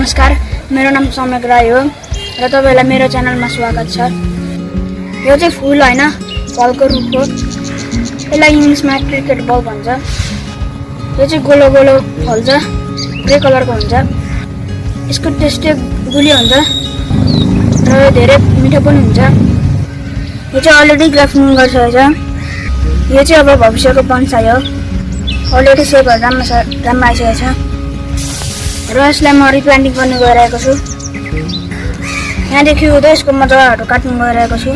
नमस्कार, मेरो नाम सम्यक राई हो र तपाईहरुलाई मेरो च्यानलमा स्वागत छ। यो चाहिँ फूल हैन, फलको रुख हो। यसलाई इंग्लिशमा क्रिकेट बल भन्छ। यो चाहिँ गोलो गोलो फल्छ, ग्रे कलरको हुन्छ। यसको टेस्ट गुलियो हुन्छ र धेरै मिठो पनि हुन्छ। यो चाहिँ अलरेडी ग्राफ्टिङ गरिसकेको छ। यो चाहिँ अब भविष्यको बन्साई हो। अलरेडी सेपहरु राम्रो आइसकेको छ र यसलाई म रिप्लान्टिङ गर्न गइरहेको छु। यहाँदेखि उतै यसको म जग्गाहरु काट्न गइरहेको छु।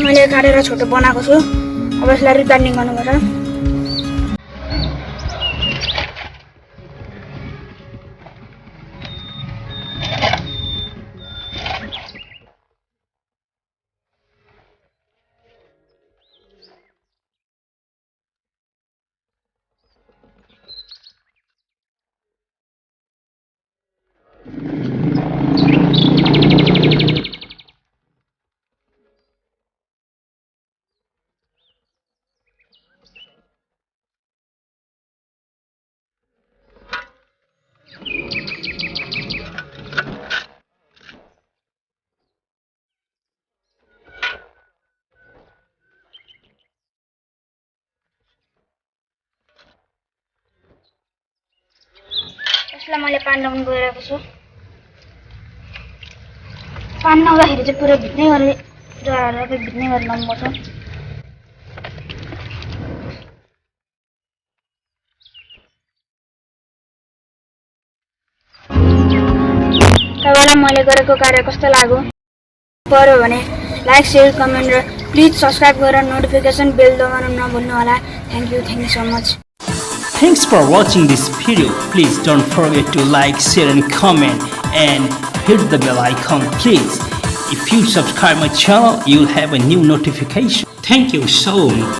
मैले काटेर छोटो बनाएको छु। अब यसलाई रिप्लान्टिङ गर्नुपर्छ। यसलाई मैले पानी लगाउन गइरहेको छु। पानी लगाउँदाखेरि चाहिँ पुरै भिज्नै गरी जराहरू भिज्नै गरी लाउनुपर्छ। तपाईलाई मैले गरेको कार्य कस्तो लाग्यो पर्यो भने लाइक, शेयर, कमेन्ट र प्लिज सब्स्क्राइब गरेर नोटिफिकेसन बेल दबाउन नभुल्नु होला। Thank you so much. Thanks for watching this video. Please don't forget to like, share and comment and hit the bell icon please. If you subscribe my channel, you'll have a new notification. Thank you so much.